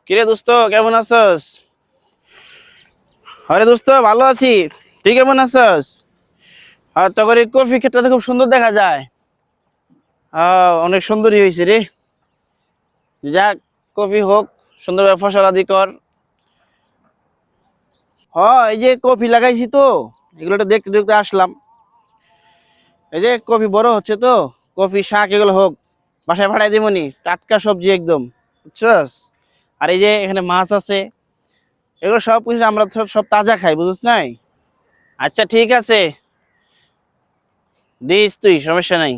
কিরে দোস্ত, কেমন আছস? আরে দোস্ত, ভালো আছি। তুই কেমন আছস? আর তোর এই কফি ক্ষেতটা তো খুব সুন্দর দেখা যায়। অনেক সুন্দরই হয়েছে রে। যাক, কফি হোক, সুন্দরভাবে ফসল আদি কর। এই যে কফি লাগাইছি তো, এগুলো তো দেখতে দেখতে আসলাম। এই যে কফি বড় হচ্ছে তো, কফি শাক এগুলো হোক, বাসায় পাঠাই দিবনি, টাটকা সবজি একদম, বুঝছস? আর এই যে এখানে মাছ আছে, এগুলো সব কিছু আমরা সব সব তাজা খাই, বুঝছ নাই? আচ্ছা ঠিক আছে, দিস তুই, সমস্যা নাই।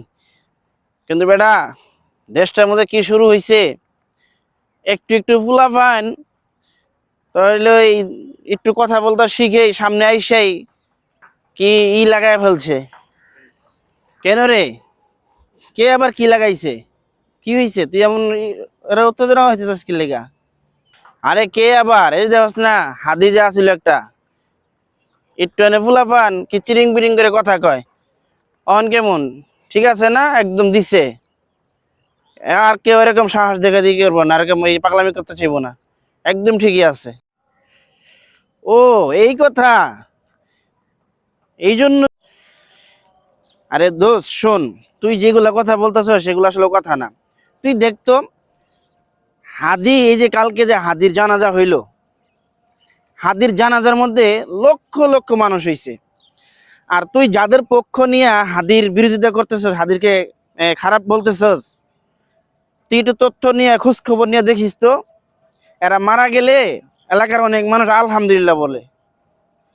কিন্তু বেটা, দেশটার মধ্যে কি শুরু হয়েছে, একটু একটু ফুলাফান তাহলে ওই একটু কথা বলতে শিখে সামনে আইসাই কি লাগায় ফেলছে। কেন রে? কে আবার কি লাগাইছে? কি হয়েছে? তুই এমন ওরা উত্তেজনা হয়েছে কি লেগা? আরে কে আবার? এই দেখছ না, হাদি যে আছিল একটা, একটু এনে ফুলাফান কি চিরিং বিরিং করে কথা কয়। অন কেমন? ঠিক আছে না? একদম দিছে। আর কেউ এরকম সাহস দেখে দিয়ে করবো না, এরকম এই পাগলামি করতে চাইবো না। একদম ঠিকই আছে। ও, এই কথা। এই জন্য আরে দোস্ত শোন, তুই যেগুলা কথা বলতেছ সেগুলো আসলে কথা না। তুই দেখতো, হাদি এই যে কালকে যে হাদির জানাজা হইলো, হাদির জানাজার মধ্যে লক্ষ লক্ষ মানুষ হইছে। আর তুই যাদের পক্ষ নিয়ে হাদির বিরোধিতা করতেছস, হাদিরকে খারাপ বলতেছস, তুই একটু তথ্য নিয়ে খোঁজ খবর নিয়ে দেখিস তো, এরা মারা গেলে এলাকার অনেক মানুষ আলহামদুলিল্লাহ বলে।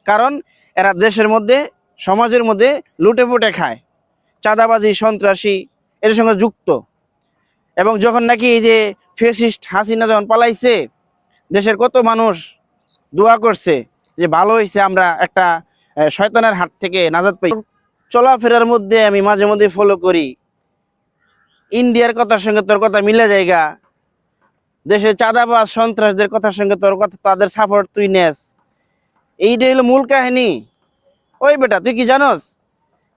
কারণ এরা দেশের মধ্যে, সমাজের মধ্যে লুটে পুটে খায়, চাঁদাবাজি সন্ত্রাসী এদের সঙ্গে যুক্ত। এবং যখন নাকি এই যে ফ্যাসিস্ট হাসিনা যখন পালাইছে, দেশের কত মানুষ দোয়া করছে যে ভালো হয়েছে, আমরা একটা শয়তানের হাত থেকে নাজাত পাই। চলাফেরার মধ্যে আমি মাঝে মধ্যে ফলো করি, ইন্ডিয়ার কথার সঙ্গে তোর কথা মিলে জায়গা, দেশের চাঁদাবাজ সন্ত্রাসদের কথার সঙ্গে তোর কথা, তাদের সাপোর্ট তুই নেস। এইটাই হলো মূল কাহিনী। ওই বেটা, তুই কি জানোস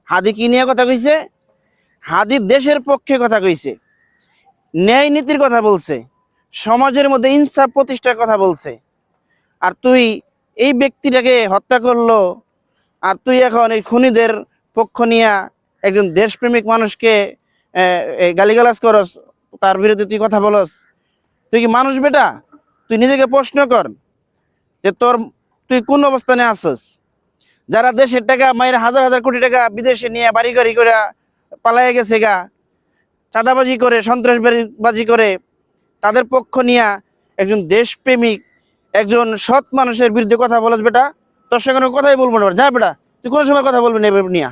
হাদি কি নিয়ে কথা কইছে? হাদি দেশের পক্ষে কথা কইছে, ন্যায় নীতির কথা বলছে, সমাজের মধ্যে ইনসাফ প্রতিষ্ঠার কথা বলছে। আর তুই এই ব্যক্তিটাকে হত্যা করলো, আর তুই এখন এই খুনিদের পক্ষ নিয়ে একজন দেশপ্রেমিক মানুষকে গালিগালাজ করস, তার বিরুদ্ধে তুই কথা বলস। তুই কি মানুষ বেটা? তুই নিজেকে প্রশ্ন কর যে তুই কোন অবস্থানে আসস। যারা দেশের টাকা মায়ের হাজার হাজার কোটি টাকা বিদেশে নিয়ে বাড়ি গাড়ি করে পালাইয়া গেছে গা, চাঁদাবাজি করে সন্ত্রাসবাজি করে, তাদের পক্ষ নিয়ে একজন দেশপ্রেমিক, একজন সৎ মানুষের বিরুদ্ধে কথা বলস বেটা, তোর সঙ্গে কোনো কথাই বলবো না। যা বেটা, তুই কোনো সময় কথা বলবি না এভাবে নিয়া।